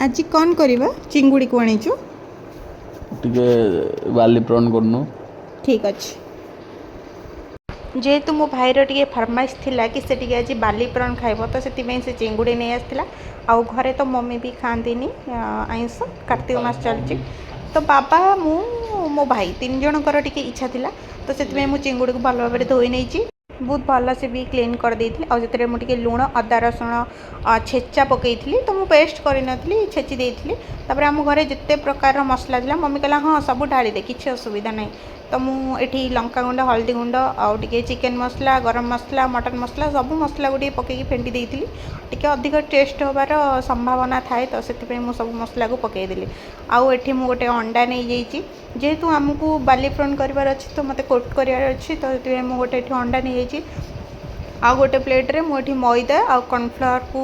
आज कौन करवा चिंगुड़ी को आनीचु टिके बाली प्रॉन करनु ठीक अच्छे जेहेतु मो भाईर टे फरमाइश थिला कि से आज बाली प्रॉन खाइब तो से चिंगुड़ी नहीं आसला आउ घरे तो मम्मी भी खाती आइंस कार्तिक मास चलची तो बाबा मु मो भाई तीन जनकर टे इच्छा थिला तो से मुझे चिंगुड़ी को भल भाव धोई नहीं बहुत भल से भी क्लीन कर देती आते मुझे लुण अदा रसुण छेचा पकई तो मुझे पेस्ट करनी छेची देती तापर आम घरे जिते प्रकार मसला था मम्मी कहला हाँ सब ढाली दे किसी असुविधा ना तो मुझे लंका गुंड हल्दी गुंड आउ टे चिकेन मसला गरम मसला मटन मसला सब मसला गुटे पकईकी फेंटी देती टी अधिक टेस्ट होबार संभावना थाए तो से सब मसला को पकईदेली आउ एठी मु गोटे अंडा नहीं जाइए जेहेतु आमको बाली प्रॉन करार अच्छी तो मत कोट करार अच्छी तो ये मुझे गोटे अंडा नहीं जाइए आउ गोटे प्लेट्रे मुझे मैदा आ कॉर्नफ्लावर को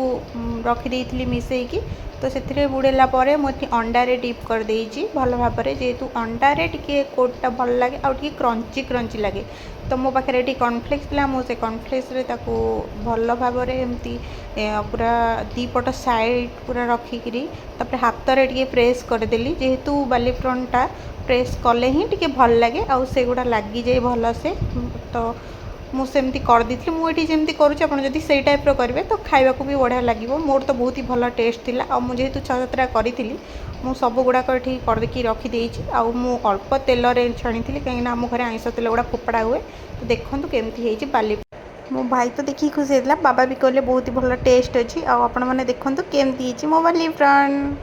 रखीदी मिसेकी तो से बुड़ेला मुझे अंडारे डीप कर देइछि भल भाव जेहेतु अंडारे टिके कोटटा भल लगे आउ टिके क्रंची क्रंची लगे तो मो पाखे ये कॉर्नफ्लेक्स था मुझे कॉर्नफ्लेक्स भल भाव एमती पूरा दीपट साइड पूरा रखिकी हाथ में टे प्रेस करदेली जेहेतु बाली प्रॉनटा प्रेस कले ही टे भल लगे आउ से गुड़ा लगी जाए भल से तो मुझे करदी मुझे जमी करुँच से टाइप करेंगे तो खावा को भी बढ़िया लगे मोर तो बहुत ही भल टेस्ट थी आ जेहेतु छतरा करी मुझ सब गुड़ाक ये करदेकी रखीदे आउ अल्प तेल छाणी कहीं आम घर आइंस तेल गुड़ा फोपड़ा हुए तो देखो केमती बाली मो भाई तो देखिए खुशी होता बाबा भी कहले बहुत ही भल टेस्ट अच्छी आपण मैंने देखो केमती मो बाली प्रॉन।